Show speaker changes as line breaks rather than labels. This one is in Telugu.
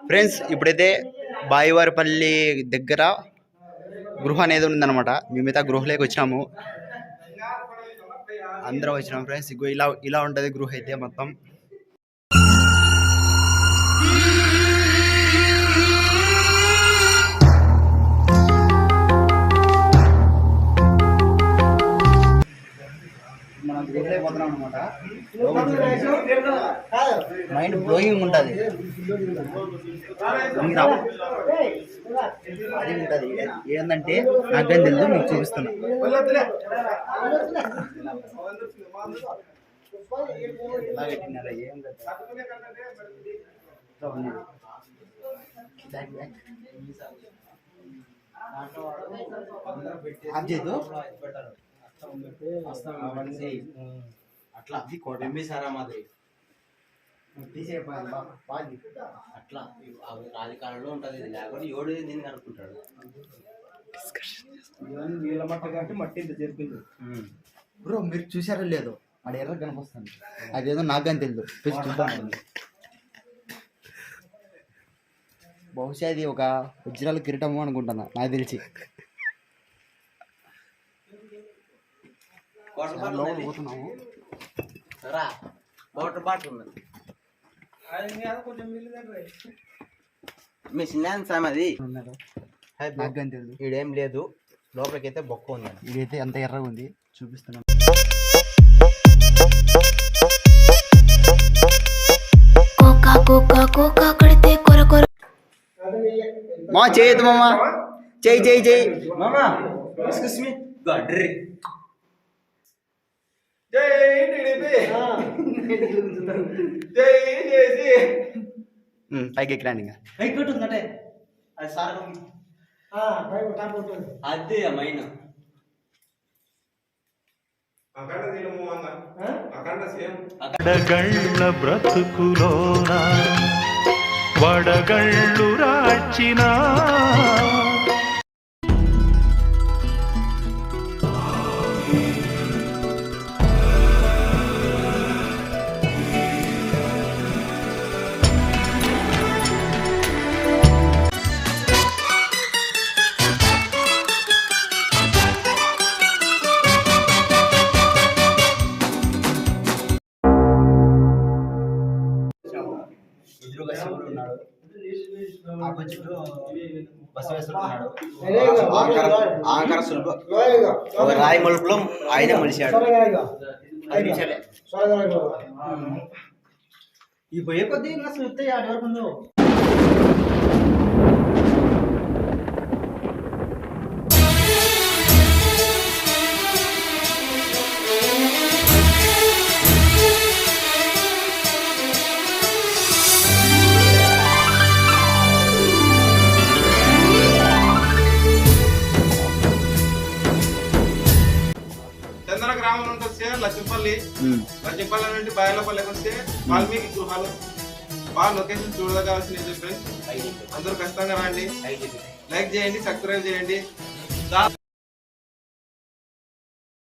ఫ్రెండ్స్ ఇప్పుడైతే బాయివారిపల్లి దగ్గర గృహ అనేది ఉందన్నమాట. మేమైతే గృహలోకి వచ్చినాము, అందరం వచ్చినాం ఫ్రెండ్స్. ఇలా ఇలా ఉంటుంది గృహ అయితే మొత్తం. మనం గృహలోకి పోతున్నాం అనమాట. మైండ్ బ్లోయింగ్ ఉంటుంది, అది ఉంటుంది. ఏంటంటే నాకేం తెలుసు, మీకు చూపిస్తున్నా. ఎలా పెట్టినారా ఏం చేయదు అట్లా సారా మాదిరి అట్లా రాజకాలంలో ఉంటది. లేకపోతే ఏడు దీన్ని అనుకుంటాడు. వీళ్ళ మట్టి కంటే మట్టి ఇంత చెప్పింది బ్రో. మీరు చూసారో లేదో, అది ఎర్ర కనిపిస్తుంది. అదేదో నాకు కానీ తెలియదు. చూద్దాం. బహుశా ఇది ఒక వజ్రాల కిరీటము అనుకుంటున్నా, నాకు తెలిసి. పోతున్నాము. వాటర్ బాటిల్ ఉన్నది మీ చిన్న సామ్, అది ఈడేం లేదు. లోపలికి అయితే బొక్క ఉందండి. ఇదైతే ఎంత ఎర్రగా ఉంది చూపిస్తున్నాను. మా చేయదు మామ, చెయ్యి చెయ్యి చెయ్యి మామా. పైకి ఎక్కడానికి అదే మైన
అడగళ్ళ బ్రతుకులోన వడగళ్ళు రాచినా
ఎదురుగా శివుడు ఉన్నాడు, ఆపోజిట్ బసవేశ్వరుడు ఉన్నాడు. ఆకార సులభ ఒక రాయి మలుపులో ఆయనే మలిచాడు. ఈ పోయే కొద్ది ఇంకా చూస్తే ఆడి వరకు ఉందో.
గ్రామం వస్తే లక్ష్మపల్లి నుండి బాయలపల్లికి వస్తే వాల్మీకి గృహాలు బాగా లొకేషన్ చూడదగాల్సిన ఫ్రెండ్స్. అందరూ ఖచ్చితంగా రండి, లైక్ చేయండి, సబ్స్క్రైబ్ చేయండి.